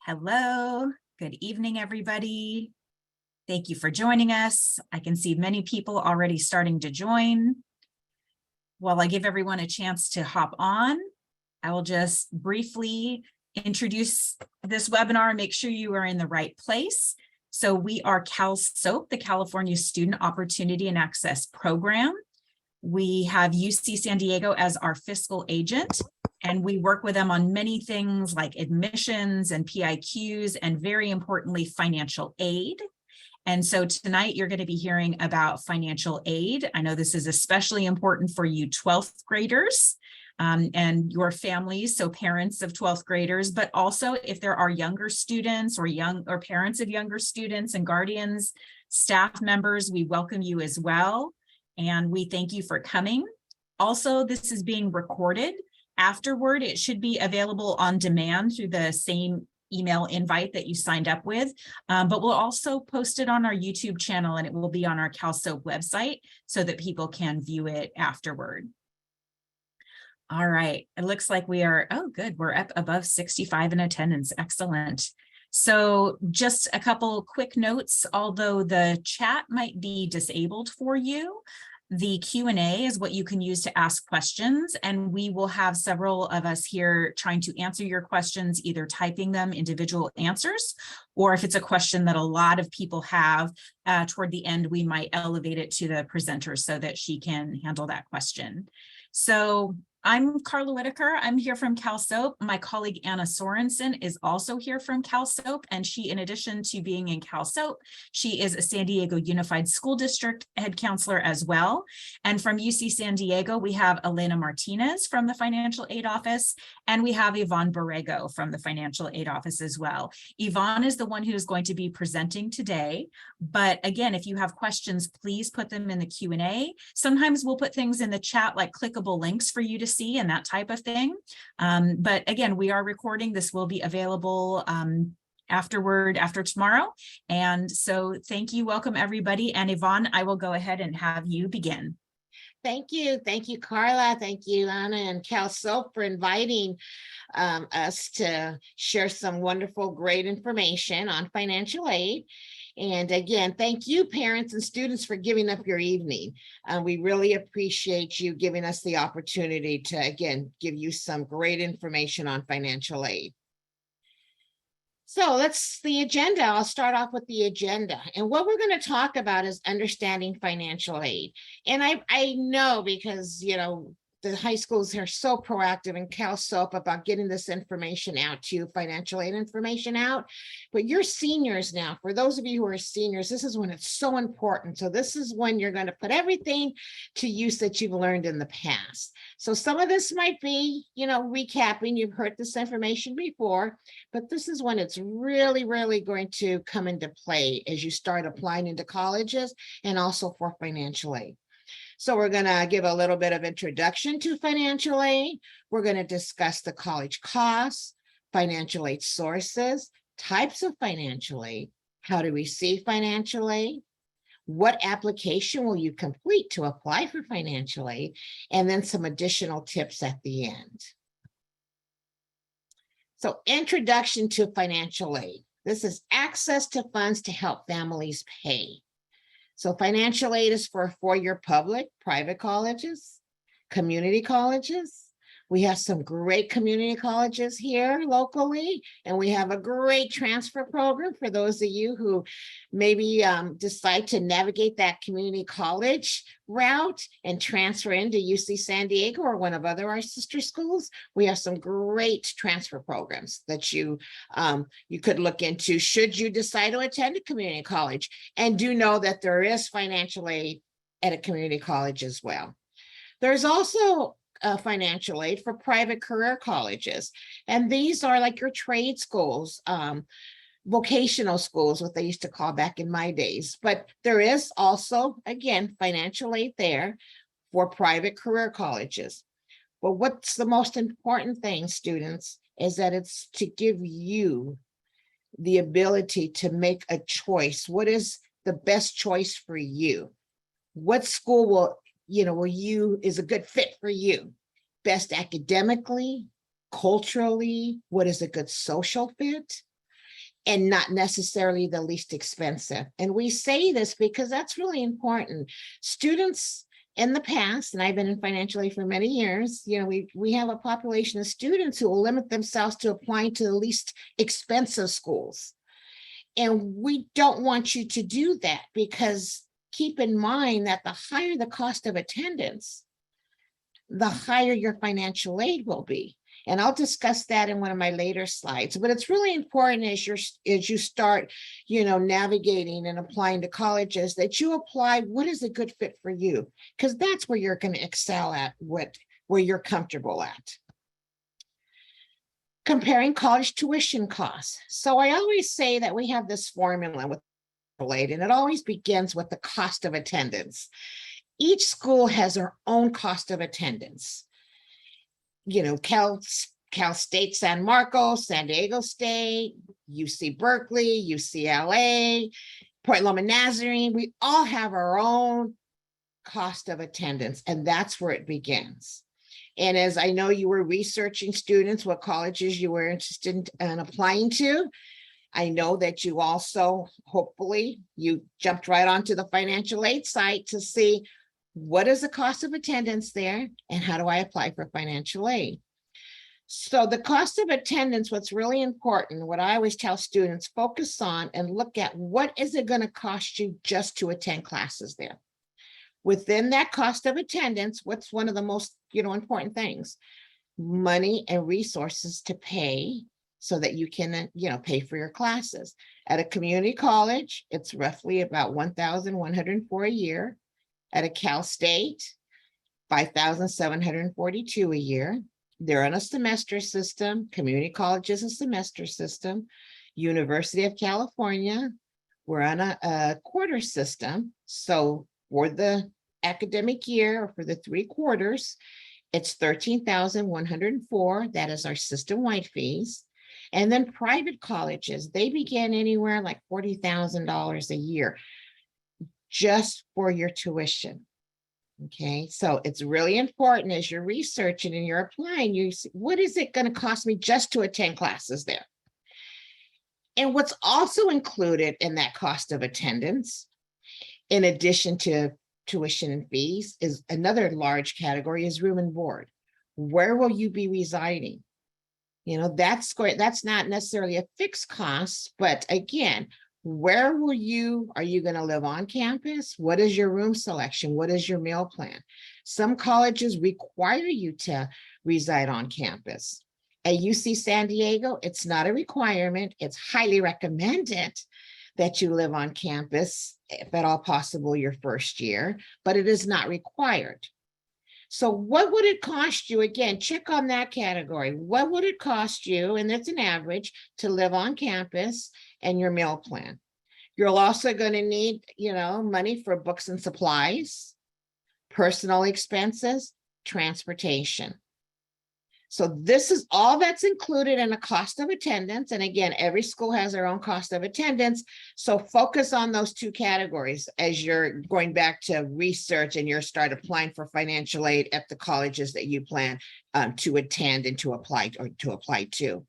Hello, good evening, everybody. Thank you for joining us. I can see many people already starting to join. While I give everyone a chance to hop on, I will just briefly introduce this webinar and make sure you are in the right place. So we are CalSOAP, the California Student Opportunity and Access Program. We have UC San Diego as our fiscal agent, and we work with them on many things like admissions and PIQs, and very importantly, financial aid. And so tonight you're going to be hearing about financial aid. I know this is especially important for you 12th graders and your families, so parents of 12th graders, but also if there are younger students or parents of younger students and guardians, staff members, we welcome you as well. And we thank you for coming. Also, this is being recorded. Afterward, it should be available on demand through the same email invite that you signed up with, but we'll also post it on our YouTube channel, and it will be on our CalSOAP website so that people can view it afterward. All right, it looks like we are, oh good, we're up above 65 in attendance, excellent. So just a couple quick notes, although the chat might be disabled for you, the Q&A is what you can use to ask questions, and we will have several of us here trying to answer your questions, either typing them individual answers, or if it's a question that a lot of people have, toward the end, we might elevate it to the presenter so that she can handle that question. So I'm Carla Whitaker. I'm here from CalSOAP. My colleague Anna Sorensen is also here from CalSOAP, and she, in addition to being in CalSOAP, she is a San Diego Unified School District head counselor as well. And from UC San Diego, we have Elena Martinez from the Financial Aid Office, and we have Yvonne Borrego from the Financial Aid Office as well. Yvonne is the one who is going to be presenting today, but again, if you have questions, please put them in the Q&A. Sometimes we'll put things in the chat like clickable links for you to see and that type of thing. But again, we are recording. This will be available after tomorrow. And so thank you. Welcome, everybody. And Yvonne, I will go ahead and have you begin. Thank you. Thank you, Carla. Thank you, Anna and CalSOAP for inviting us to share some wonderful, great information on financial aid. And again, thank you, parents and students, for giving up your evening. We really appreciate you giving us the opportunity to, again, give you some great information on financial aid. So that's the agenda. I'll start off with the agenda. And what we're going to talk about is understanding financial aid. And I know because, you know, the high schools are so proactive in CalSOAP about getting this information out to you, financial aid information out. But you're seniors now. For those of you who are seniors, this is when it's so important. So this is when you're going to put everything to use that you've learned in the past. So some of this might be, you know, recapping. You've heard this information before, but this is when it's really, really going to come into play as you start applying into colleges and also for financial aid. So we're going to give a little bit of introduction to financial aid. We're going to discuss the college costs, financial aid sources, types of financial aid, how to receive financial aid, what application will you complete to apply for financial aid, and then some additional tips at the end. So introduction to financial aid. This is access to funds to help families pay. So financial aid is for four-year public, private colleges, community colleges. We have some great community colleges here locally, and we have a great transfer program for those of you who maybe decide to navigate that community college route and transfer into UC San Diego or one of our sister schools. We have some great transfer programs that you could look into should you decide to attend a community college, and do know that there is financial aid at a community college as well. There's also financial aid for private career colleges. And these are like your trade schools, vocational schools, what they used to call back in my days. But there is also, again, financial aid there for private career colleges. But what's the most important thing, students, is that it's to give you the ability to make a choice. What is the best choice for you? What school will is a good fit for you, best academically, culturally, what is a good social fit, and not necessarily the least expensive. And we say this because that's really important. Students in the past, and I've been in financial aid for many years, we have a population of students who will limit themselves to applying to the least expensive schools. And we don't want you to do that, because keep in mind that the higher the cost of attendance, the higher your financial aid will be. And I'll discuss that in one of my later slides. But it's really important as you start, navigating and applying to colleges, that you apply what is a good fit for you, because that's where you're going to excel at, where you're comfortable at. Comparing college tuition costs. So I always say that we have this formula with aid, and it always begins with the cost of attendance. Each school has their own cost of attendance. Cal State San Marcos, San Diego State, UC Berkeley, UCLA, Point Loma Nazarene, we all have our own cost of attendance, and that's where it begins. And as I know you were researching students, what colleges you were interested in applying to, I know that you also, hopefully, you jumped right onto the financial aid site to see what is the cost of attendance there and how do I apply for financial aid. So the cost of attendance, what's really important, what I always tell students, focus on and look at what is it going to cost you just to attend classes there. Within that cost of attendance, what's one of the most important things? Money and resources to pay so that you can pay for your classes. At a community college, it's roughly about $1,104 a year. At a Cal State, $5,742 a year. They're on a semester system. Community college is a semester system. University of California, we're on a quarter system. So for the academic year, or for the 3 quarters, it's $13,104. That is our system-wide fees. And then private colleges, they begin anywhere like $40,000 a year just for your tuition. Okay, so it's really important as you're researching and you're applying, you see, what is it going to cost me just to attend classes there? And what's also included in that cost of attendance, in addition to tuition and fees, is another large category is room and board. Where will you be residing? That's not necessarily a fixed cost, but again, where are you going to live on campus? What is your room selection? What is your meal plan? Some colleges require you to reside on campus. At UC San Diego, it's not a requirement. It's highly recommended that you live on campus, if at all possible, your first year, but it is not required. So what would it cost you? Again, check on that category. What would it cost you, and it's an average, to live on campus and your meal plan? You're also going to need, money for books and supplies, personal expenses, transportation. So this is all that's included in a cost of attendance. And again, every school has their own cost of attendance. So focus on those 2 categories as you're going back to research and you're start applying for financial aid at the colleges that you plan to attend and to apply to.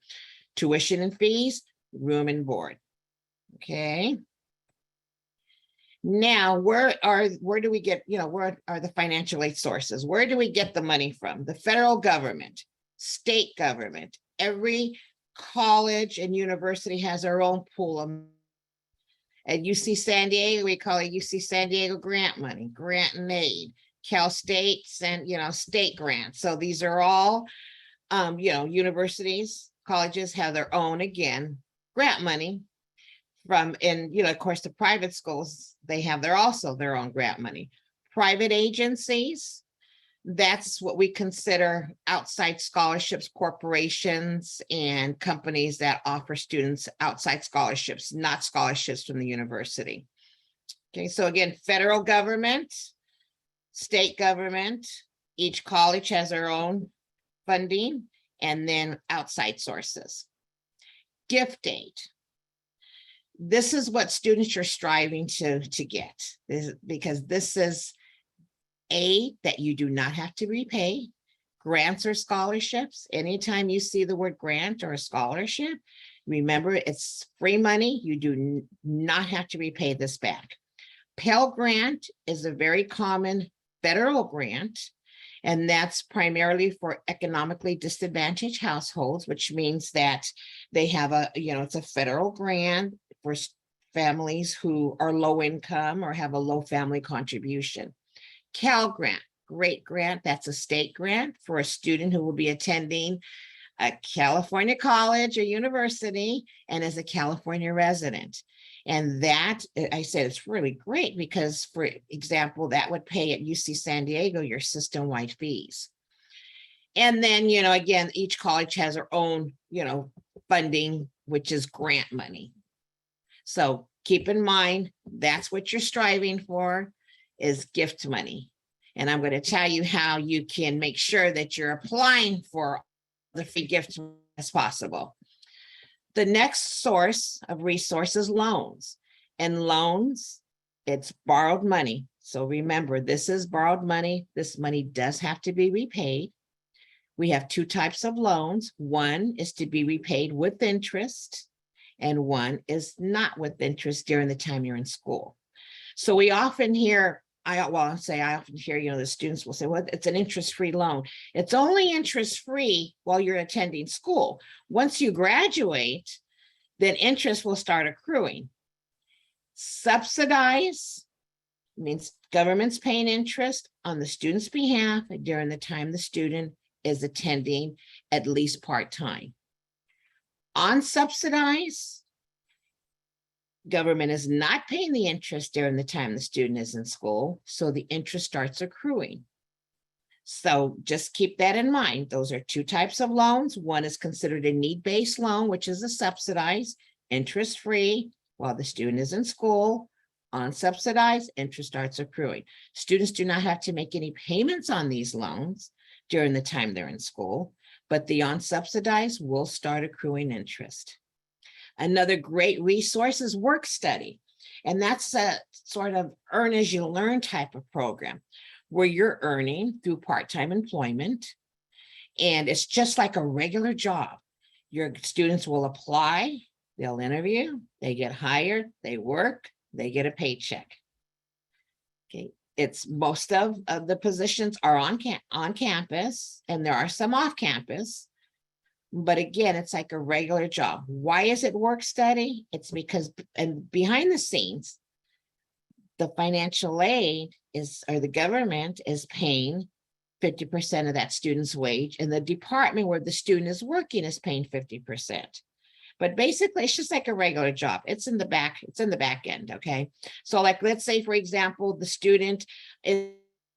Tuition and fees, room and board. Okay. Now, where do we get, where are the financial aid sources? Where do we get the money from? The federal government, state government. Every college and university has their own pool of. At UC San Diego, we call it UC San Diego grant money, grant and aid. Cal State and state grants. So these are all universities, colleges have their own, again, grant money from, and of course the private schools, they have also their own grant money. Private agencies, that's what we consider outside scholarships, corporations and companies that offer students outside scholarships, not scholarships from the university. Okay, so again, federal government, state government, each college has their own funding, and then outside sources. Gift aid. This is what students are striving to get, because this is aid that you do not have to repay. Grants or scholarships, anytime you see the word grant or a scholarship, Remember, it's free money. You do not have to repay this back. Pell Grant is a very common federal grant, and that's primarily for economically disadvantaged households, which means that they have it's a federal grant for families who are low income or have a low family contribution. Cal Grant, great grant, that's a state grant for a student who will be attending a California college or university and is a California resident. And that, I said, it's really great because, for example, that would pay at UC San Diego your system-wide fees. And then, again, each college has their own, funding, which is grant money. So keep in mind, that's what you're striving for, is gift money. And I'm going to tell you how you can make sure that you're applying for the free gift as possible. The next source of resources, loans. And loans, it's borrowed money. So remember, this is borrowed money. This money does have to be repaid. We have two types of loans. One is to be repaid with interest, and one is not with interest during the time you're in school. So we often hear, I often hear, the students will say, well, it's an interest-free loan. It's only interest-free while you're attending school. Once you graduate, then interest will start accruing. Subsidize means government's paying interest on the student's behalf during the time the student is attending at least part-time. Unsubsidized, government is not paying the interest during the time the student is in school, so the interest starts accruing. So just keep that in mind. Those are two types of loans. One is considered a need-based loan, which is a subsidized, interest-free while the student is in school. Unsubsidized, interest starts accruing. Students do not have to make any payments on these loans during the time they're in school, but the unsubsidized will start accruing interest. Another great resource is work study. And that's a sort of earn as you learn type of program where you're earning through part-time employment. And it's just like a regular job. Your students will apply, they'll interview, they get hired, they work, they get a paycheck. Okay. It's most of the positions are on campus, and there are some off campus. But again, it's like a regular job. Why is it work study? It's because, and behind the scenes, the financial aid or the government is paying 50% of that student's wage, and the department where the student is working is paying 50%. But basically, it's just like a regular job. It's in the back end, okay? So like, let's say, for example, the student is,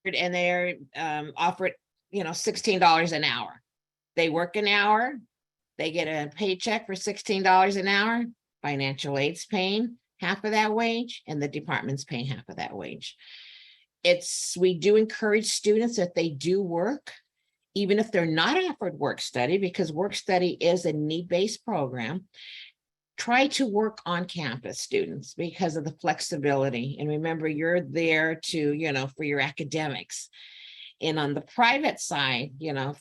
and they're offered, $16 an hour. They work an hour, they get a paycheck for $16 an hour. Financial aid's paying half of that wage, and the department's paying half of that wage. We do encourage students that they do work, even if they're not offered work study, because work study is a need-based program. Try to work on campus, students, because of the flexibility. And remember, you're there to, for your academics. And on the private side,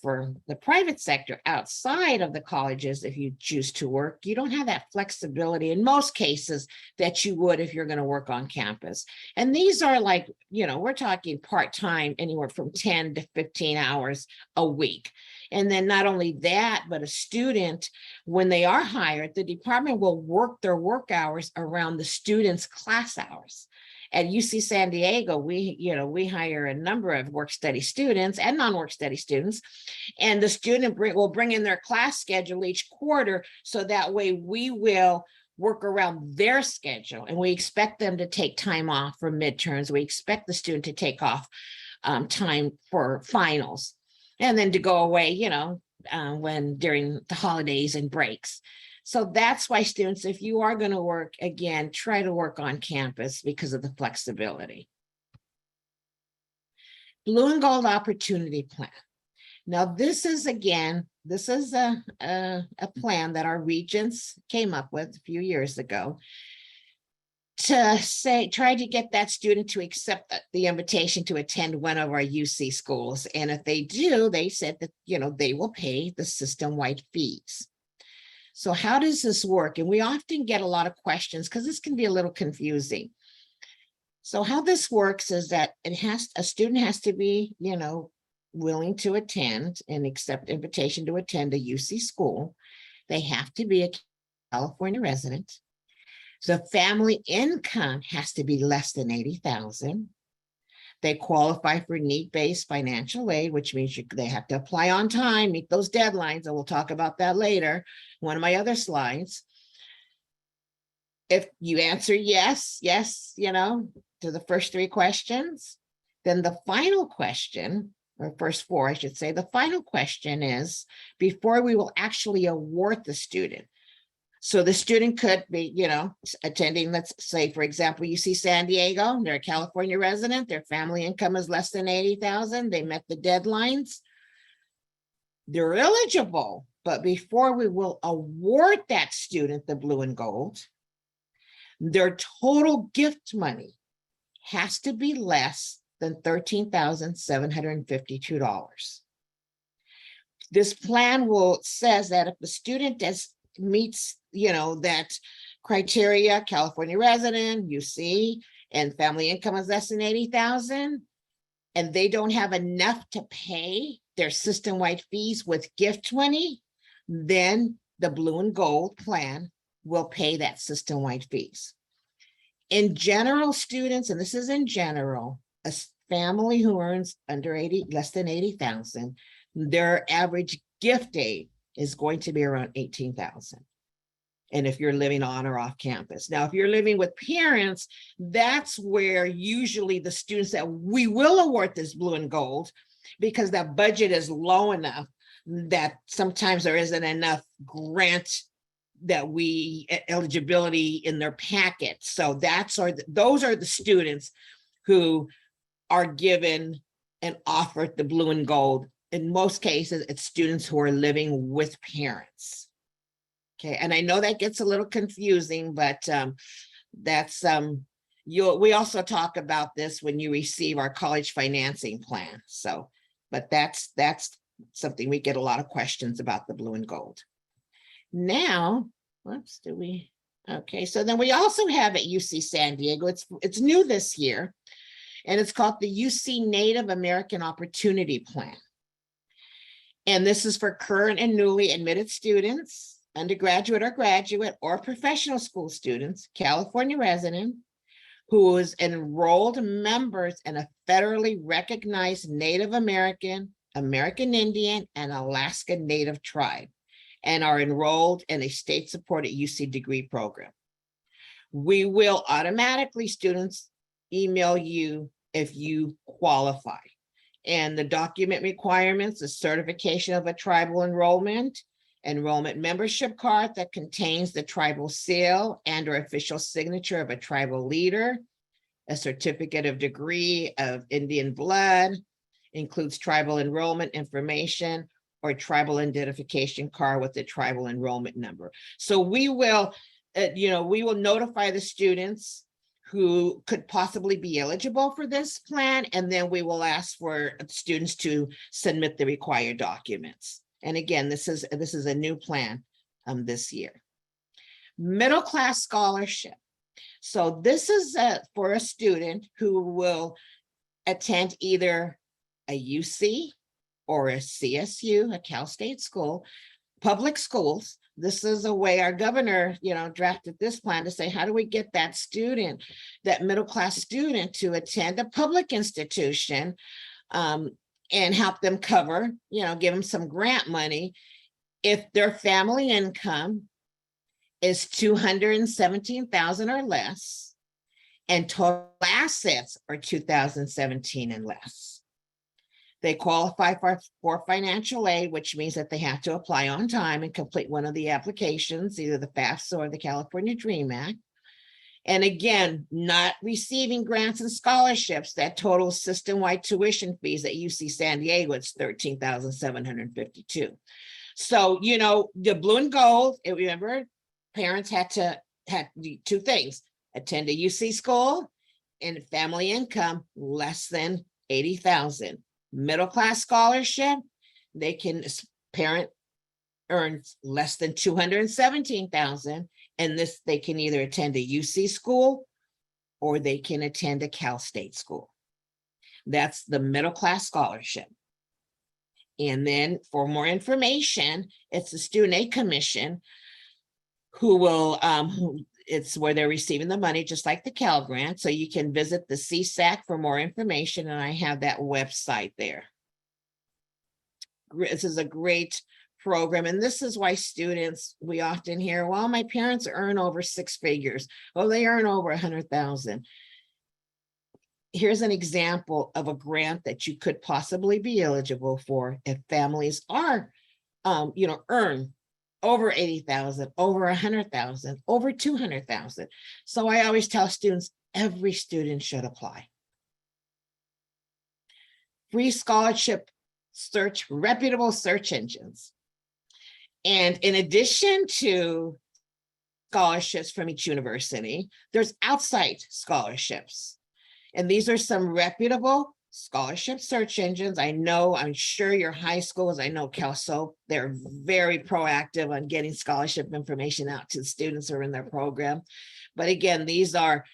for the private sector outside of the colleges, if you choose to work, you don't have that flexibility in most cases that you would if you're going to work on campus. And these are like, we're talking part-time, anywhere from 10 to 15 hours a week. And then not only that, but a student, when they are hired, the department will work their work hours around the student's class hours. At UC San Diego, we hire a number of work study students and non-work study students, and the student will bring in their class schedule each quarter, so that way we will work around their schedule, and we expect them to take time off for midterms. We expect the student to take off time for finals, and then to go away, when during the holidays and breaks. So that's why, students, if you are going to work, again, try to work on campus because of the flexibility. Blue and Gold Opportunity Plan. Now, this is a plan that our regents came up with a few years ago to try to get that student to accept the invitation to attend one of our UC schools. And if they do, they said that, they will pay the system-wide fees. So how does this work? And we often get a lot of questions because this can be a little confusing. So how this works is that a student has to be, willing to attend and accept invitation to attend a UC school. They have to be a California resident. The family income has to be less than 80,000. They qualify for need-based financial aid, which means they have to apply on time, meet those deadlines, and we'll talk about that later, one of my other slides. If you answer yes, to the first three questions, then the final question, or first four, I should say, the final question is before we will actually award the student. So the student could be, attending, let's say, for example, UC San Diego, they're a California resident, their family income is less than 80,000, they met the deadlines. They're eligible, but before we will award that student the blue and gold, their total gift money has to be less than $13,752. This plan says that if the student meets, that criteria, California resident, UC, and family income is less than 80,000, and they don't have enough to pay their system-wide fees with gift money, then the blue and gold plan will pay that system-wide fees. In general, students, and this is in general, a family who earns less than 80,000, their average gift aid is going to be around 18,000. And if you're living on or off campus. Now, if you're living with parents, that's where usually the students that we will award this blue and gold, because that budget is low enough that sometimes there isn't enough grant that eligibility in their packet. So those are the students who are given and offered the blue and gold. In most cases, it's students who are living with parents. Okay, and I know that gets a little confusing, but we also talk about this when you receive our college financing plan. So, but that's something we get a lot of questions about, the blue and gold. Now, okay, so then we also have at UC San Diego, it's new this year, and it's called the UC Native American Opportunity Plan. And this is for current and newly admitted students, undergraduate or graduate or professional school students, California resident, who is enrolled members in a federally recognized Native American, American Indian, and Alaska Native tribe, and are enrolled in a state-supported UC degree program. We will automatically, students, email you if you qualify. And the document requirements, a certification of a tribal enrollment membership card that contains the tribal seal and or official signature of a tribal leader, a certificate of degree of Indian blood, includes tribal enrollment information, or tribal identification card with the tribal enrollment number. So we will, we will notify the students who could possibly be eligible for this plan, and then we will ask for students to submit the required documents. And again, this is a new plan this year. Middle class scholarship. So this is for a student who will attend either a UC or a CSU, a Cal State school, public schools. This is a way our governor, drafted this plan to say, how do we get that student, that middle-class student, to attend a public institution and help them cover, give them some grant money if their family income is 217,000 or less and total assets are 2017 and less. They qualify for financial aid, which means that they have to apply on time and complete one of the applications, either the FAFSA or the California DREAM Act. And again, not receiving grants and scholarships, that total system-wide tuition fees at UC San Diego, it's $13,752. So, the blue and gold, remember, parents had to do two things: attend a UC school and family income less than 80,000. Middle class scholarship, parent earns less than 217,000, and this, they can either attend a UC school or they can attend a Cal State school. That's the middle class scholarship. And then for more information, it's the Student Aid Commission who will, it's where they're receiving the money, just like the Pell Grant. So you can visit the CSAC for more information, and I have that website there. This is a great program, and this is why students, we often hear, well, my parents earn over 6 figures. Well, they earn over 100,000. Here's an example of a grant that you could possibly be eligible for if families are, earn over 80,000, over 100,000, over 200,000. So I always tell students, every student should apply. Free scholarship search, reputable search engines. And in addition to scholarships from each university, there's outside scholarships. And these are some reputable scholarship search engines. I'm sure your high schools, I know CalSO, they're very proactive on getting scholarship information out to the students who are in their program. But again, these are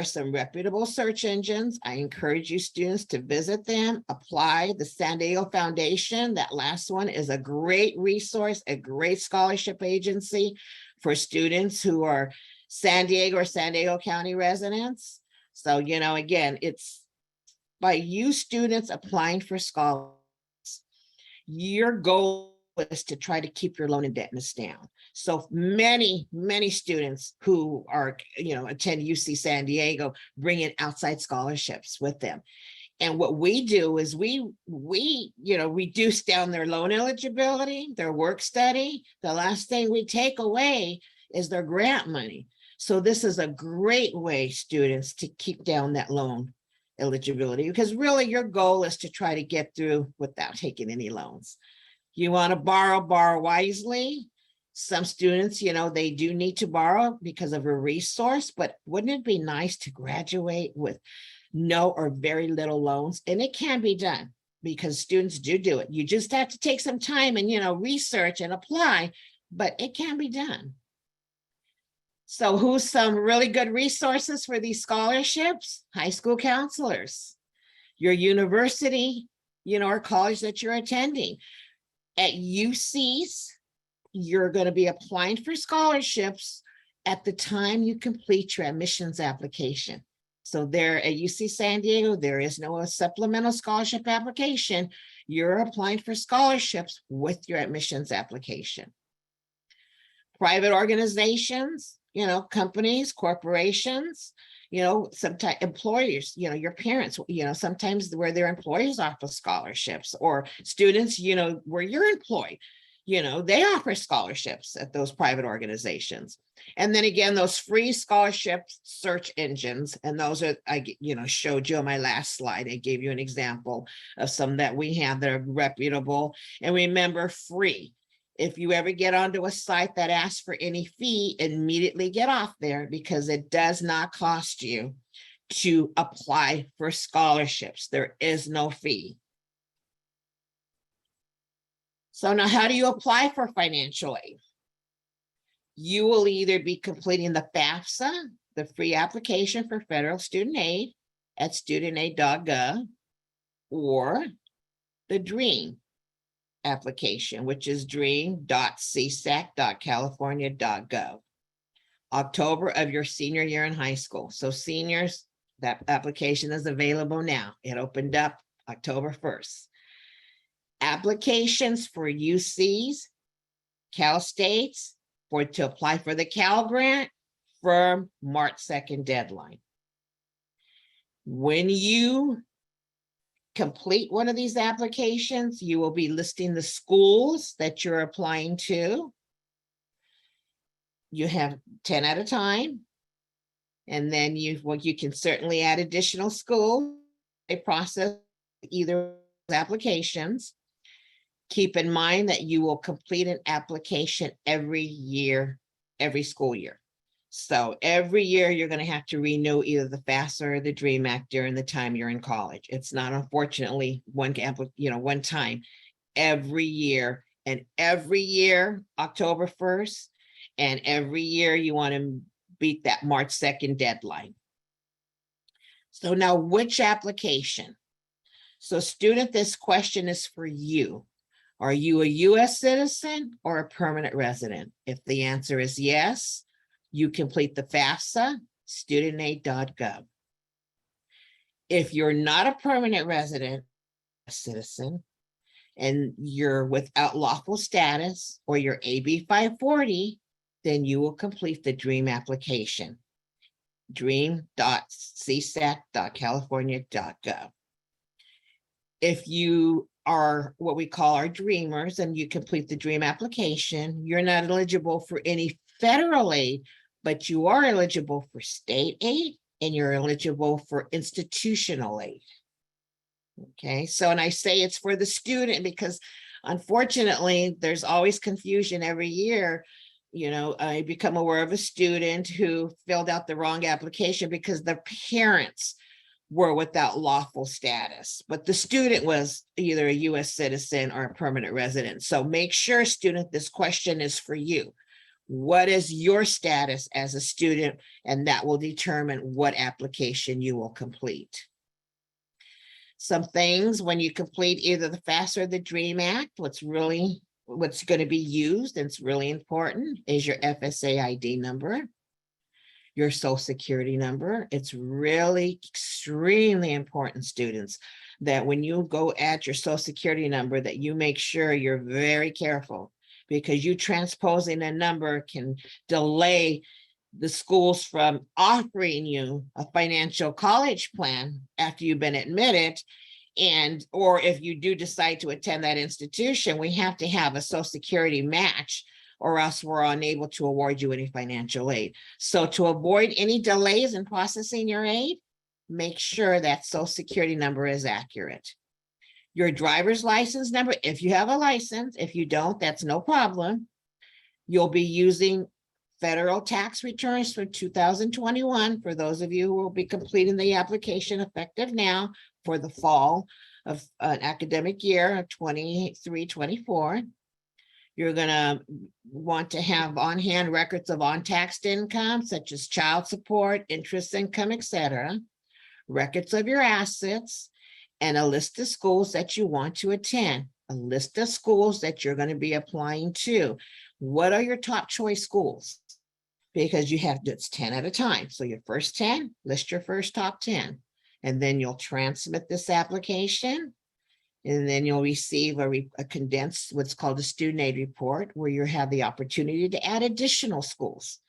some reputable search engines. I encourage you students to visit them, apply. The San Diego Foundation, that last one, is a great resource, a great scholarship agency for students who are San Diego or San Diego County residents. So, again, it's by you students applying for scholarships, your goal is to try to keep your loan indebtedness down. So many students who are, attend UC San Diego bring in outside scholarships with them. And what we do is we reduce down their loan eligibility, their work study. The last thing we take away is their grant money. So this is a great way, students, to keep down that loan eligibility, because really your goal is to try to get through without taking any loans. You want to borrow wisely. Some students, they do need to borrow because of a resource, but wouldn't it be nice to graduate with no or very little loans? And it can be done because students do it. You just have to take some time and, research and apply, but it can be done. So who's some really good resources for these scholarships? High school counselors, your university, or college that you're attending. At UCs, you're going to be applying for scholarships at the time you complete your admissions application. So there at UC San Diego, there is no supplemental scholarship application. You're applying for scholarships with your admissions application. Private organizations, companies, corporations, sometimes employers, your parents, sometimes where their employees offer scholarships, or students, where you're employed, they offer scholarships at those private organizations. And then again, those free scholarship search engines, and those are, I showed you on my last slide. I gave you an example of some that we have that are reputable. And remember, free. If you ever get onto a site that asks for any fee, immediately get off there, because it does not cost you to apply for scholarships. There is no fee. So now, how do you apply for financial aid? You will either be completing the FAFSA, the free application for federal student aid at studentaid.gov, or the DREAM application, which is dream.csac.california.gov. October of your senior year in high school. So seniors, that application is available now. It opened up October 1st. Applications for UCs, Cal States, to apply for the Pell Grant, from March 2nd deadline. When you complete one of these applications, you will be listing the schools that you're applying to. You have 10 at a time. And then you can certainly add additional schools. They process either applications. Keep in mind that you will complete an application every year, every school year. So every year you're going to have to renew either the FAFSA or the DREAM Act during the time you're in college. It's not, unfortunately, one time. Every year And every year, October 1st, and every year you want to beat that March 2nd deadline. So now which application? So student, this question is for you. Are you a US citizen or a permanent resident? If the answer is yes, you complete the FAFSA, studentaid.gov. If you're not a permanent resident, citizen, and you're without lawful status or you're AB 540, then you will complete the DREAM application, dream.csac.california.gov. If you are what we call our dreamers and you complete the DREAM application, you're not eligible for any federal aid, but you are eligible for state aid and you're eligible for institutional aid. Okay, so, and I say it's for the student because unfortunately, there's always confusion every year. You know, I become aware of a student who filled out the wrong application because their parents were without lawful status, but the student was either a US citizen or a permanent resident. So make sure, student, this question is for you. What is your status as a student? And that will determine what application you will complete. Some things when you complete either the FAFSA or the DREAM Act, what's going to be used, and it's really important, is your FSA ID number, your social security number. It's really extremely important, students, that when you go add your social security number, that you make sure you're very careful, because you transposing a number can delay the schools from offering you a financial college plan after you've been admitted. And, or if you do decide to attend that institution, we have to have a social security match or else we're unable to award you any financial aid. So to avoid any delays in processing your aid, make sure that social security number is accurate. Your driver's license number, if you have a license, if you don't, that's no problem. You'll be using federal tax returns for 2021 for those of you who will be completing the application effective now for the fall of an academic year of 23-24. You're going to want to have on hand records of untaxed income such as child support, interest income, etc., records of your assets, and a list of schools that you want to attend, a list of schools that you're going to be applying to. What are your top choice schools? Because you have, it's 10 at a time. So your first 10, list your first top 10. And then you'll transmit this application. And then you'll receive a condensed, what's called a student aid report, where you have the opportunity to add additional schools.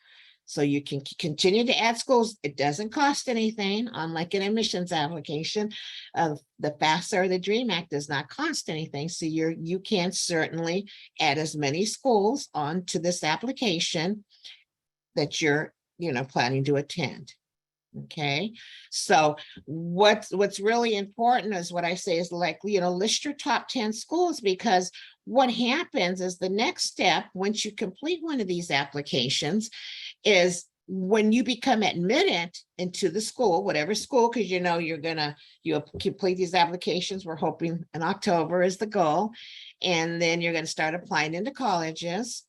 So you can continue to add schools. It doesn't cost anything, unlike an admissions application. The FAFSA or the DREAM Act does not cost anything. So you can certainly add as many schools onto this application that you're planning to attend. Okay, so what's really important is what I say is list your top 10 schools, because what happens is the next step once you complete one of these applications is when you become admitted into the school, whatever school, because you complete these applications. We're hoping in October is the goal, and then you're going to start applying into colleges.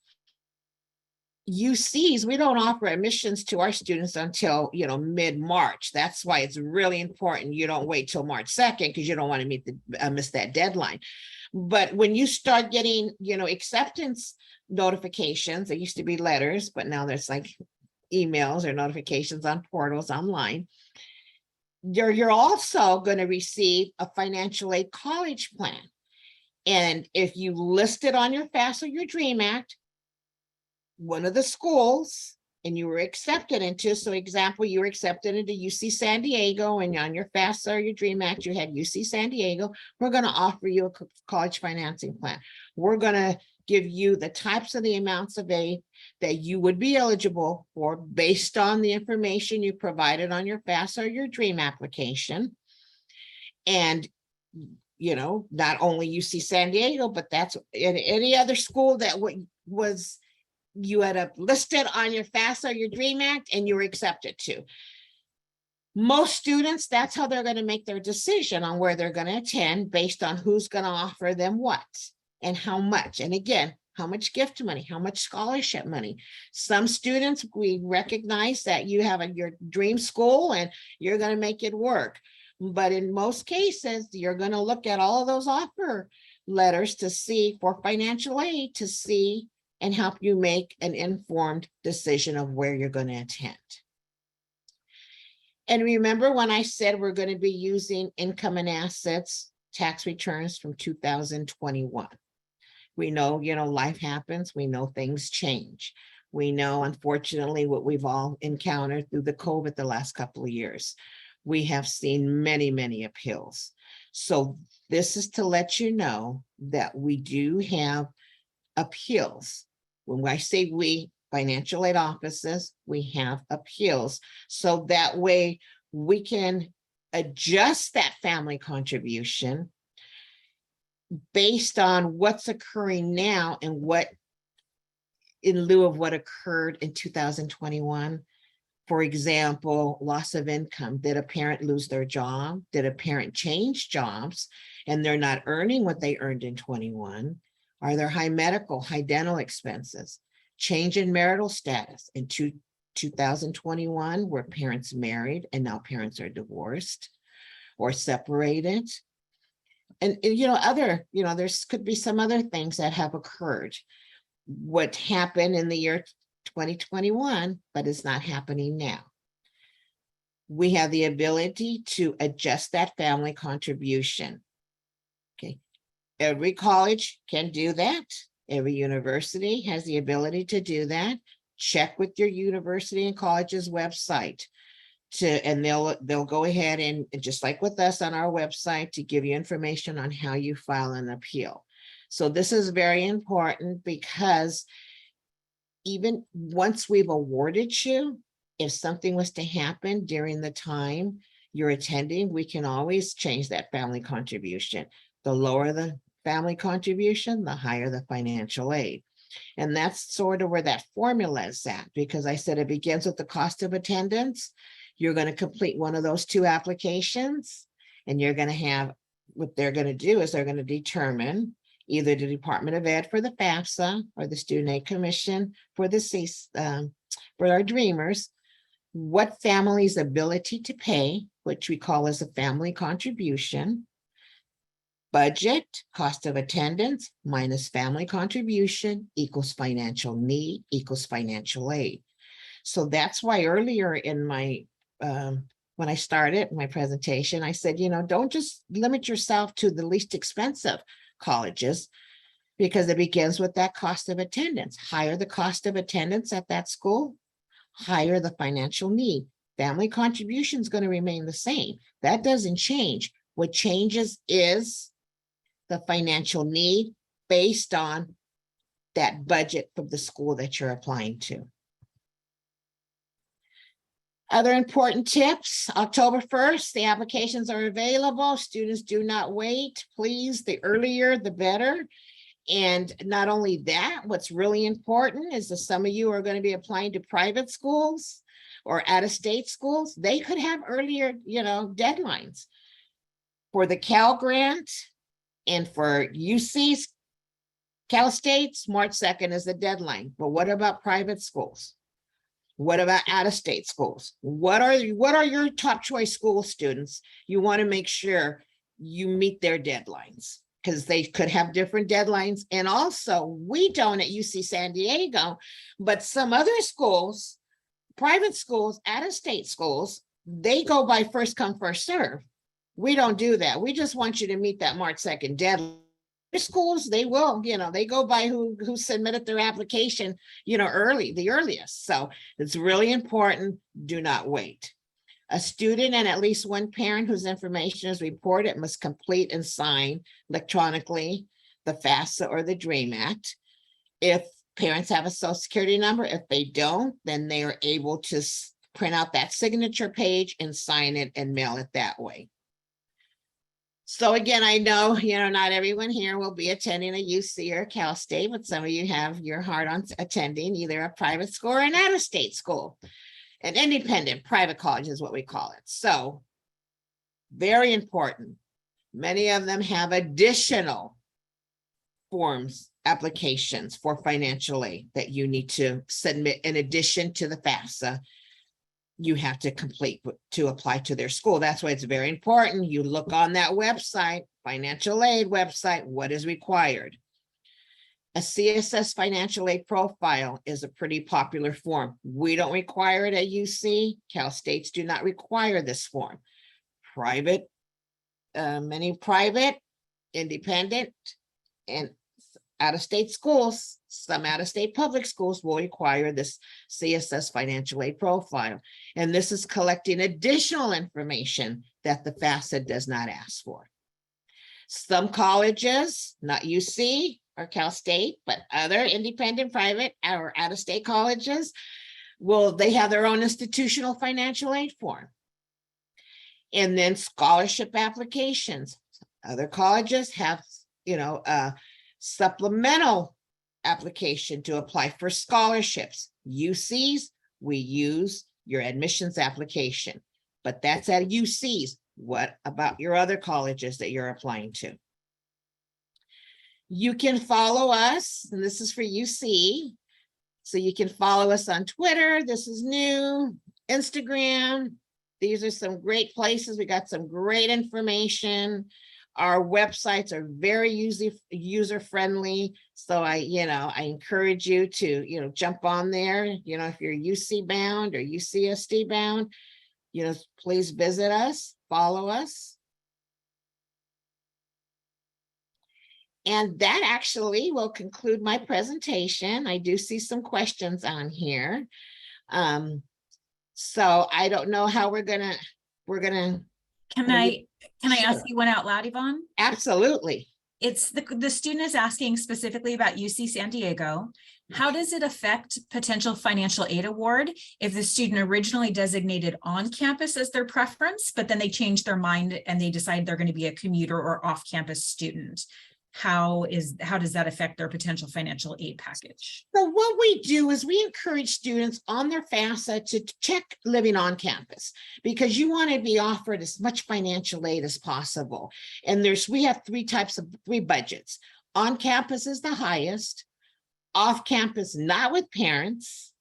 UCs, we don't offer admissions to our students until mid-March. That's why it's really important you don't wait till March 2nd, because you don't want to miss that deadline. But when you start getting acceptance notifications, there used to be letters, but now there's like emails or notifications on portals online. You're also going to receive a financial aid college plan. And if you list it on your FAFSA or your DREAM Act, one of the schools, and you were accepted into, so example, you were accepted into UC San Diego, and on your FAFSA or your DREAM Act, you had UC San Diego, we're going to offer you a college financing plan. We're going to give you the types of the amounts of aid that you would be eligible for based on the information you provided on your FAFSA or your DREAM application. And not only UC San Diego, but that's in any other school that was you had listed on your FAFSA or your DREAM Act and you were accepted to. Most students, that's how they're going to make their decision on where they're going to attend based on who's going to offer them what. and how much. And again, how much gift money, how much scholarship money. Some students, we recognize that you have your dream school and you're going to make it work. But in most cases, you're going to look at all of those offer letters to see for financial aid to see and help you make an informed decision of where you're going to attend. And remember when I said we're going to be using income and assets tax returns from 2021. We know, life happens. We know things change. We know, unfortunately, what we've all encountered through the COVID the last couple of years. We have seen many, many appeals. So this is to let you know that we do have appeals. When I say we, financial aid offices, we have appeals. So that way we can adjust that family contribution based on what's occurring now and what in lieu of what occurred in 2021. For example, loss of income. Did a parent lose their job? Did a parent change jobs and they're not earning what they earned in 21? Are there high medical, high dental expenses? Change in marital status. In 2021, were parents married and now parents are divorced or separated? And there's could be some other things that have occurred. What happened in the year 2021, but it's not happening now. We have the ability to adjust that family contribution. Okay. Every college can do that. Every university has the ability to do that. Check with your university and college's website and they'll go ahead and just like with us on our website to give you information on how you file an appeal. So this is very important because even once we've awarded you, if something was to happen during the time you're attending, we can always change that family contribution. The lower the family contribution, the higher the financial aid. And that's sort of where that formula is at, because I said it begins with the cost of attendance. You're going to complete one of those two applications, and you're going to have, what they're going to do is they're going to determine either the Department of Ed for the FAFSA or the Student Aid Commission for the for our Dreamers, what family's ability to pay, which we call as a family contribution, budget, cost of attendance minus family contribution equals financial need equals financial aid. So that's why earlier in my, when I started my presentation, I said, don't just limit yourself to the least expensive colleges, because it begins with that cost of attendance. Higher the cost of attendance at that school, higher the financial need. Family contribution is going to remain the same. That doesn't change. What changes is the financial need based on that budget from the school that you're applying to. Other important tips, October 1st, the applications are available. Students do not wait. Please, the earlier, the better. And not only that, what's really important is that some of you are going to be applying to private schools or out-of-state schools. They could have earlier, deadlines. For the Pell Grant and for UC's, Cal State's, March 2nd is the deadline. But what about private schools? What about out-of-state schools? What are your top choice school students? You want to make sure you meet their deadlines, because they could have different deadlines. And also, we don't at UC San Diego, but some other schools, private schools, out-of-state schools, they go by first come, first serve. We don't do that. We just want you to meet that March 2nd deadline. Schools, they will, they go by who submitted their application, early, the earliest. So it's really important. Do not wait. A student and at least one parent whose information is reported must complete and sign electronically the FAFSA or the DREAM Act. If parents have a social security number, if they don't, then they are able to print out that signature page and sign it and mail it that way. So again, I know, not everyone here will be attending a UC or a Cal State, but some of you have your heart on attending either a private school or an out-of-state school. An independent private college is what we call it. So very important. Many of them have additional forms, applications for financial aid that you need to submit in addition to the FAFSA. You have to complete to apply to their school. That's why it's very important. You look on that website, financial aid website, what is required. A CSS financial aid profile is a pretty popular form. We don't require it at UC. Cal States do not require this form. Private, many private, independent, and out-of-state schools, some out-of-state public schools will require this CSS financial aid profile. And this is collecting additional information that the FAFSA does not ask for. Some colleges, not UC or Cal State, but other independent, private, or out-of-state colleges, they have their own institutional financial aid form. And then scholarship applications. Other colleges have, supplemental application to apply for scholarships. UCs, we use your admissions application, but that's at UCs. What about your other colleges that you're applying to? You can follow us, and this is for UC. So you can follow us on Twitter. This is new. Instagram. These are some great places. We got some great information. Our websites are very user-friendly. So I encourage you to, jump on there. If you're UC bound or UCSD bound, please visit us, follow us. And that actually will conclude my presentation. I do see some questions on here. So I don't know how we're gonna. Can I Sure. ask you one out loud, Yvonne? Absolutely. It's the student is asking specifically about UC San Diego. How does it affect potential financial aid award if the student originally designated on campus as their preference, but then they change their mind and they decide they're going to be a commuter or off-campus student? How does that affect their potential financial aid package? So what we do is we encourage students on their FAFSA to check living on campus, because you want to be offered as much financial aid as possible. And we have three budgets. On campus is the highest, off campus not with parents,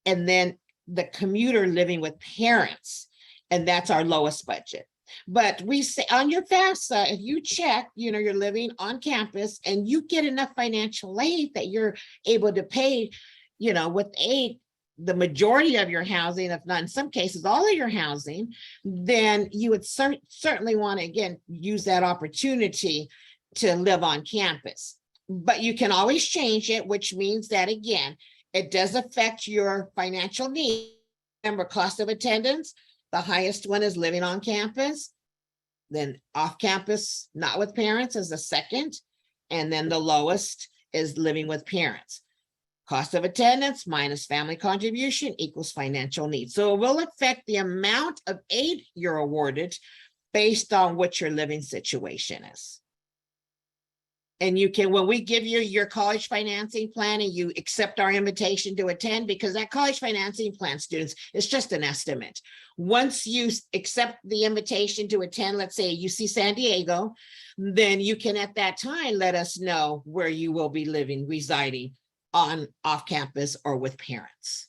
and then the commuter living with parents, and that's our lowest budget. But we say on your FAFSA, if you check, you're living on campus and you get enough financial aid that you're able to pay, with aid, the majority of your housing, if not in some cases, all of your housing, then you would certainly want to, again, use that opportunity to live on campus. But you can always change it, which means that, again, it does affect your financial need. Remember, cost of attendance. The highest one is living on campus, then off campus, not with parents, is the second. And then the lowest is living with parents. Cost of attendance minus family contribution equals financial need. So it will affect the amount of aid you're awarded based on what your living situation is. And when we give you your college financing plan and you accept our invitation to attend, because that college financing plan, students, is just an estimate. Once you accept the invitation to attend, let's say UC San Diego, then you can at that time let us know where you will be residing on off campus or with parents.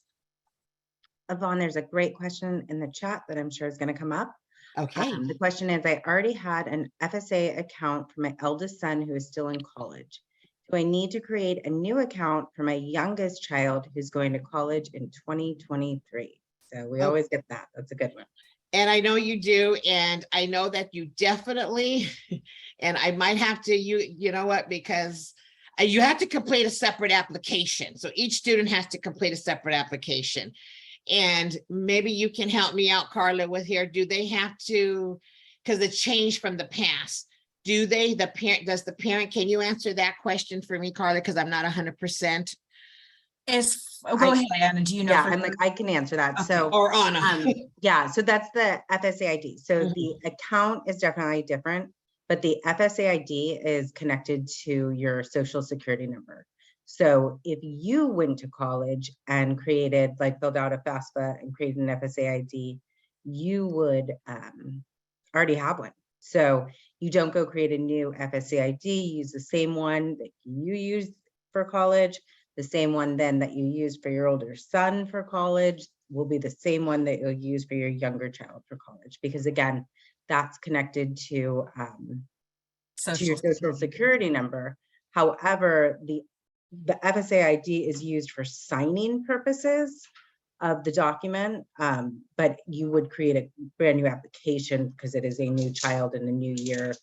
Yvonne, there's a great question in the chat that I'm sure is going to come up. Okay. The question is, I already had an FSA account for my eldest son who is still in college. Do I need to create a new account for my youngest child who's going to college in 2023? So we always get that. That's a good one. And I know you do. And I know that you definitely, and I might have to, you know what, because you have to complete a separate application. So each student has to complete a separate application. And maybe you can help me out, Carla, with here. Do they have to, because it changed from the past, does the parent, can you answer that question for me, Carla? Because I'm not 100%. Go ahead, Anna, do you know? Yeah, I can answer that. Okay. So, or Anna. yeah, so that's the FSA ID. So the account is definitely different, but the FSA ID is connected to your social security number. So if you went to college and filled out a FAFSA and created an FSA ID, you would already have one. So you don't go create a new FSA ID, use the same one that you use for college. The same one then that you use for your older son for college will be the same one that you'll use for your younger child for college. Because again, that's connected to your social security number. However, the FSA ID is used for signing purposes of the document, but you would create a brand new application because it is a new child in a new year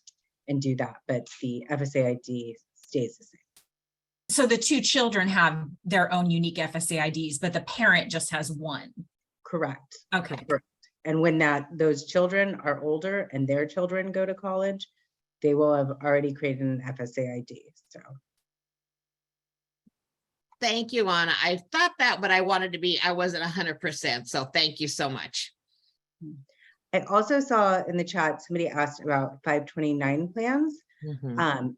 and do that, but the FSA ID stays the same. So the two children have their own unique FSA IDs, but the parent just has one. Correct. Okay. Correct. And when those children are older and their children go to college, they will have already created an FSA ID. So. Thank you, Anna. I thought that, but I wasn't 100%. So thank you so much. I also saw in the chat, somebody asked about 529 plans.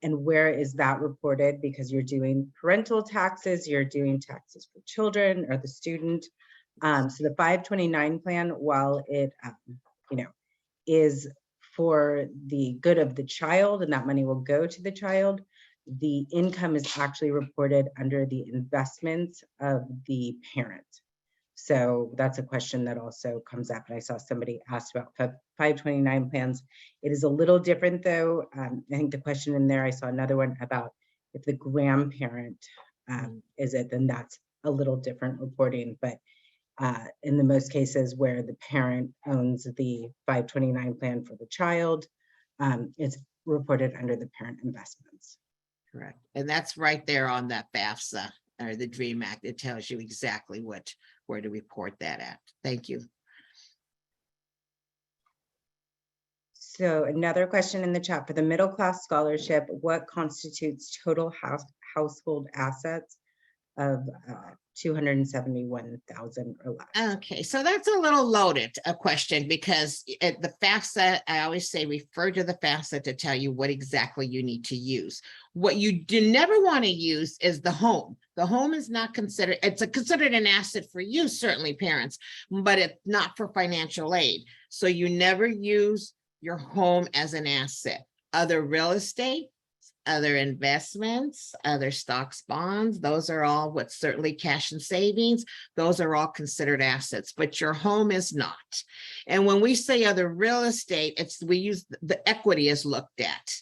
And where is that reported? Because you're doing parental taxes, you're doing taxes for children or the student. So the 529 plan, while it is for the good of the child and that money will go to the child, the income is actually reported under the investments of the parent. So that's a question that also comes up. And I saw somebody asked about 529 plans. It is a little different though. I think the question in there, I saw another one about if the grandparent is it, then that's a little different reporting. But in the most cases where the parent owns the 529 plan for the child, it's reported under the parent investments. Correct. And that's right there on that FAFSA or the DREAM Act. It tells you exactly where to report that at. Thank you. So another question in the chat for the middle class scholarship, what constitutes total household assets of 271,000 or less? Okay, so that's a little loaded a question because the FAFSA, I always say refer to the FAFSA to tell you what exactly you need to use. What you do never want to use is the home. The home is not considered, it's considered an asset for you, certainly parents, but it's not for financial aid. So you never use your home as an asset. Other real estate, other investments, other stocks, bonds, those are all what certainly cash and savings, those are all considered assets, but your home is not. And when we say other real estate, we use the equity is looked at.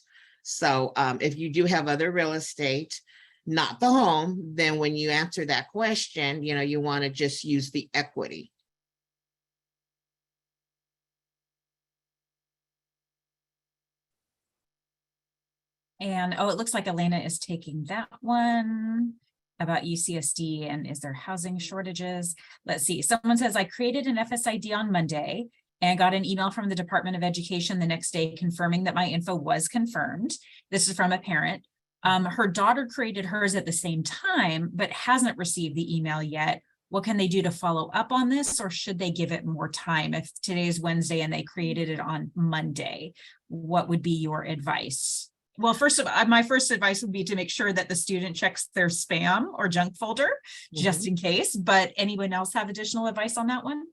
So if you do have other real estate, not the home, then when you answer that question, you want to just use the equity. And it looks like Elena is taking that one about UCSD and is there housing shortages? Let's see. Someone says, I created an FSID on Monday and got an email from the Department of Education the next day confirming that my info was confirmed. This is from a parent. Her daughter created hers at the same time, but hasn't received the email yet. What can they do to follow up on this, or should they give it more time? If today's Wednesday and they created it on Monday, what would be your advice? Well, first of all, my first advice would be to make sure that the student checks their spam or junk folder, just in case. But anyone else have additional advice on that one?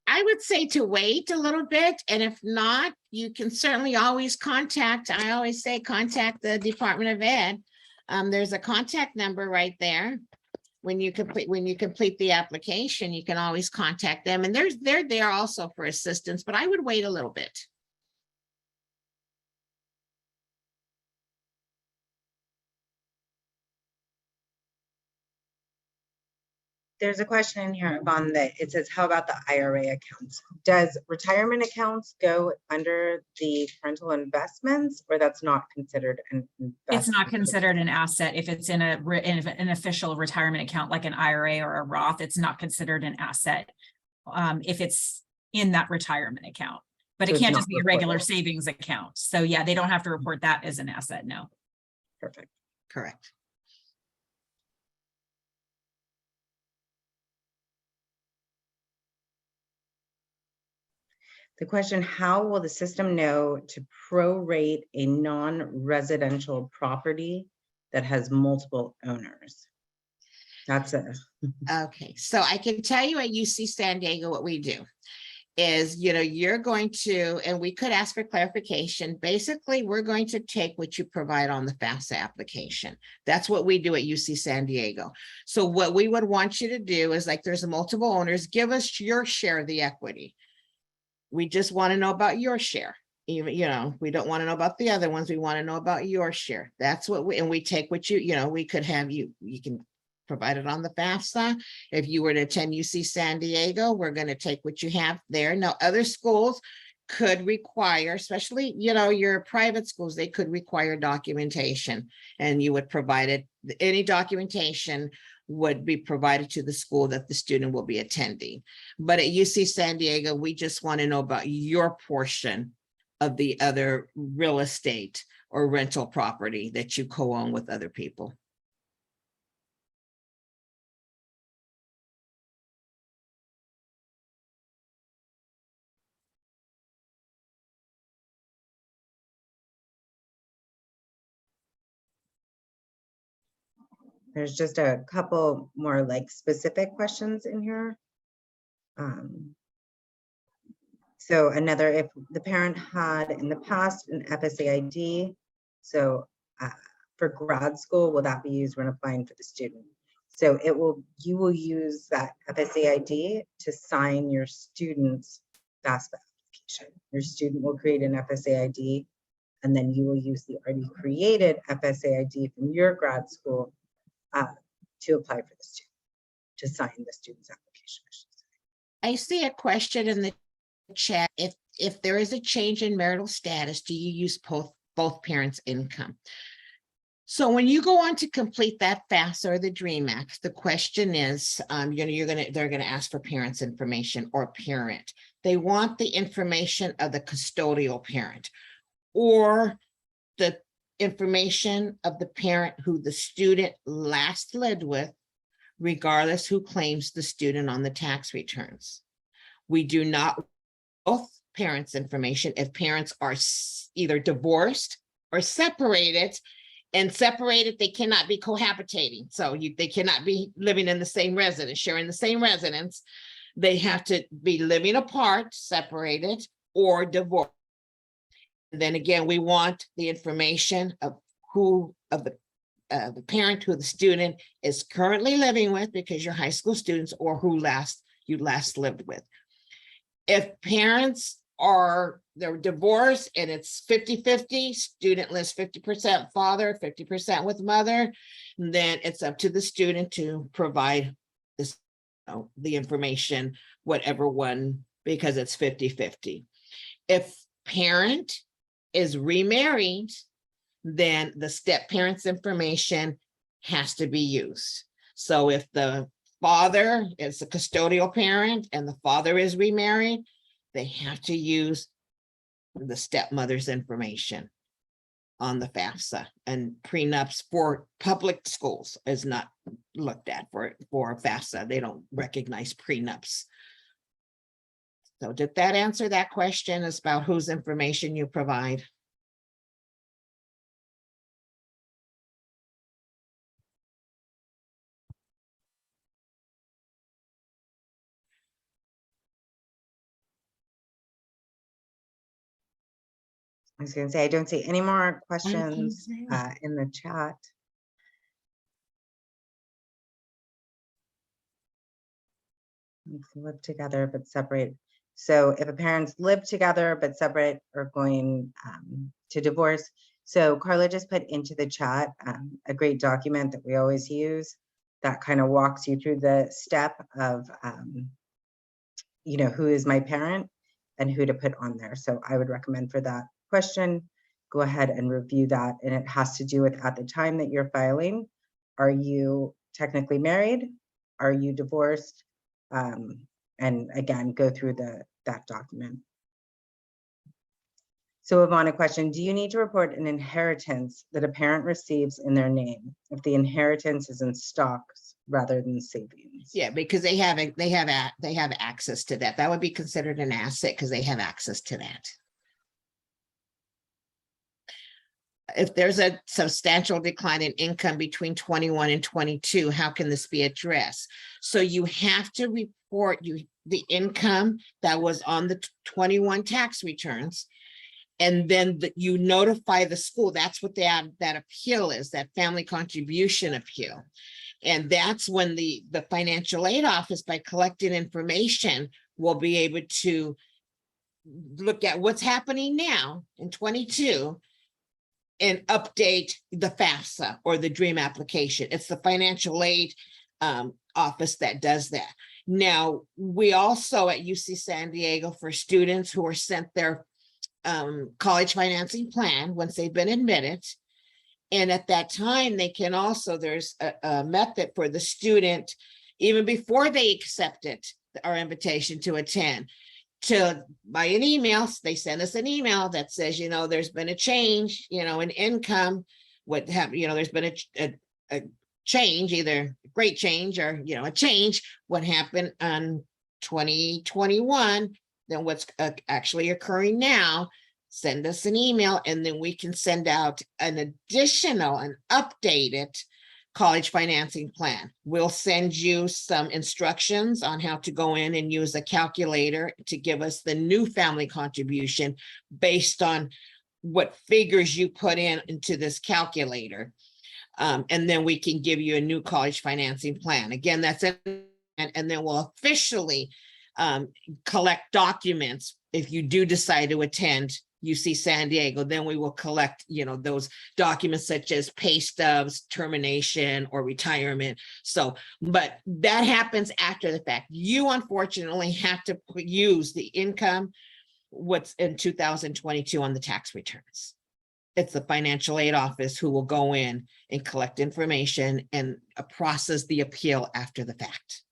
I would say to wait a little bit. And if not, you can certainly always contact the Department of Ed. There's a contact number right there. When you complete the application, you can always contact them. And they're there also for assistance, but I would wait a little bit. There's a question in here on that. It says, how about the IRA accounts? Does retirement accounts go under the parental investments, or that's not considered an investment? It's not considered an asset. If it's in an official retirement account, like an IRA or a Roth, it's not considered an asset if it's in that retirement account. But So it can't just be a reported. regular savings account. So yeah, they don't have to report that as an asset, no. Perfect. Correct. The question, how will the system know to prorate a non-residential property that has multiple owners? That's it. Okay, so I can tell you at UC San Diego what we do. is, you're going to, and we could ask for clarification. Basically, we're going to take what you provide on the FAFSA application. That's what we do at UC San Diego. So what we would want you to do is, like, there's multiple owners, give us your share of the equity. We just want to know about your share. Even, we don't want to know about the other ones. We want to know about your share. That's what we take what we could have you can provide it on the FAFSA. If you were to attend UC San Diego, we're going to take what you have there. Now, other schools could require, especially, your private schools, they could require documentation, and you would provide it. Any documentation would be provided to the school that the student will be attending. But at UC San Diego, we just want to know about your portion of the other real estate or rental property that you co-own with other people. There's just a couple more like specific questions in here. So another, if the parent had in the past an FSA-ID, so for grad school, will that be used when applying for the student? So you will use that FSA-ID to sign your student's FAFSA application. Your student will create an FSA-ID, and then you will use the already created FSA-ID from your grad school to apply for the student, to sign the student's application. I see a question in the chat. If there is a change in marital status, do you use both parents' income? So when you go on to complete that FAFSA or the DREAM Act, the question is, they're gonna ask for parents' information or parent. They want the information of the custodial parent or the information of the parent who the student last lived with, regardless who claims the student on the tax returns. We do not both parents' information if parents are either divorced or separated. And separated, they cannot be cohabitating. So they cannot be living in the same residence, sharing the same residence. They have to be living apart, separated, or divorced. And then again, we want the information of the parent who the student is currently living with, because you're high school students, or who you last lived with. If parents they're divorced and it's 50-50, student lives 50% father, 50% with mother, then it's up to the student to provide this, the information, whatever one, because it's 50-50. If parent is remarried, then the step parents' information has to be used. So if the father is a custodial parent and the father is remarried, they have to use the stepmother's information on the FAFSA. And prenups for public schools is not looked at for FAFSA. They don't recognize prenups. So did that answer that question? It's about whose information you provide? I was going to say, I don't see any more questions in the chat. Live together but separate. So if a parents live together but separate or going to divorce. So Carla just put into the chat a great document that we always use that kind of walks you through the step of, who is my parent and who to put on there. So I would recommend for that question, go ahead and review that. And it has to do with, at the time that you're filing, are you technically married? Are you divorced? And again, go through that document. So Ivana, question, do you need to report an inheritance that a parent receives in their name if the inheritance is in stocks rather than savings? Yeah, because they have access to that. That would be considered an asset because they have access to that. If there's a substantial decline in income between 21 and 22, how can this be addressed? So you have to report, the income that was on the 21 tax returns. And then you notify the school. That's what that appeal is, that family contribution appeal. And that's when the financial aid office, by collecting information, will be able to look at what's happening now in 22 and update the FAFSA or the DREAM application. It's the financial aid office that does that. Now, we also at UC San Diego, for students who are sent their college financing plan once they've been admitted, and at that time, they can also, there's a method for the student, even before they accept it, our invitation to attend, to by an email. They send us an email that says, you know, there's been a change, you know, in income, what have, you know, there's been a change, either a great change or, you know, a change, what happened on 2021, then what's actually occurring now. Send us an email, and then we can send out an additional and updated college financing plan. We'll send you some instructions on how to go in and use a calculator to give us the new family contribution based on what figures you put into this calculator. And then we can give you a new college financing plan. Again, that's it. And then we'll officially collect documents if you do decide to attend UC San Diego. Then we will collect, you know, those documents such as pay stubs, termination, or retirement. So, but that happens after the fact. You unfortunately have to use the income, what's in 2022 on the tax returns. It's the financial aid office who will go in and collect information and process the appeal after the fact.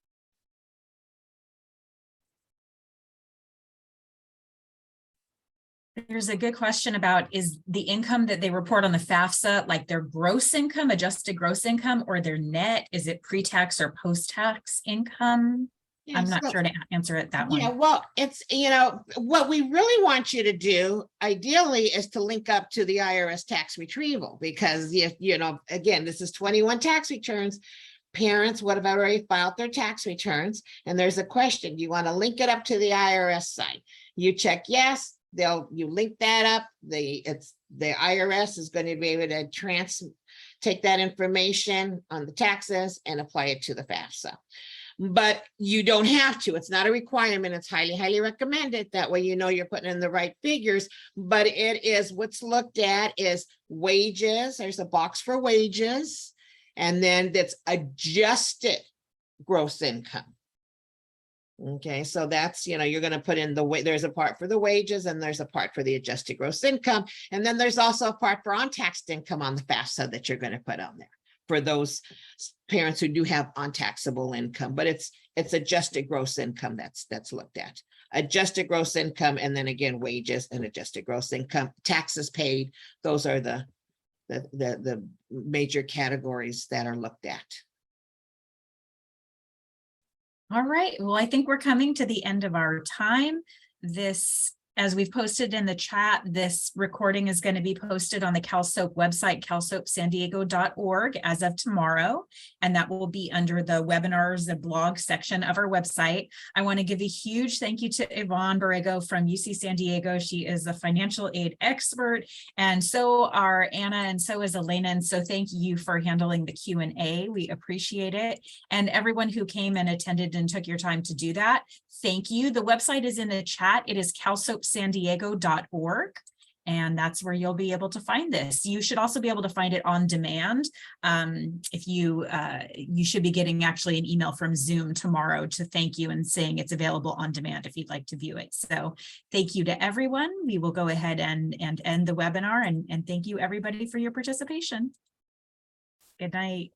There's a good question about, is the income that they report on the FAFSA like their gross income, adjusted gross income, or their net? Is it pre-tax or post-tax income? Yeah, I'm not so- sure to answer it that Yeah, one. well, it's, you know, what we really want you to do ideally is to link up to the IRS tax retrieval, because if, you know, again, this is 21 tax returns. Parents would have already filed their tax returns, and there's a question, do you want to link it up to the IRS site? You check yes, you link that up. The IRS is going to be able to take that information on the taxes and apply it to the FAFSA. But you don't have to. It's not a requirement. It's highly, highly recommended. That way, you know, you're putting in the right figures. But it is, what's looked at is wages. There's a box for wages, and then that's adjusted gross income. Okay, so that's, you know, you're going to put in there's a part for the wages, and there's a part for the adjusted gross income. And then there's also a part for untaxed income on the FAFSA that you're going to put on there for those parents who do have untaxable income. But it's adjusted gross income that's looked at. Adjusted gross income, and then again, wages and adjusted gross income, taxes paid. Those are the major categories that are looked at. All right, well, I think we're coming to the end of our time. This, as we've posted in the chat, this recording is going to be posted on the CalSOAP website, calsoapsandiego.org, as of tomorrow, and that will be under the webinars and blog section of our website. I want to give a huge thank you to Yvonne Borrego from UC San Diego. She is a financial aid expert, and so are Anna, and so is Elena, and so thank you for handling the Q&A. We appreciate it. And everyone who came and attended and took your time to do that, thank you. The website is in the chat. It is calsoapsandiego.org, and that's where you'll be able to find this. You should also be able to find it on demand. If you should be getting actually an email from Zoom tomorrow to thank you and saying it's available on demand if you'd like to view it. So thank you to everyone. We will go ahead and end the webinar, and thank you everybody for your participation. Good night.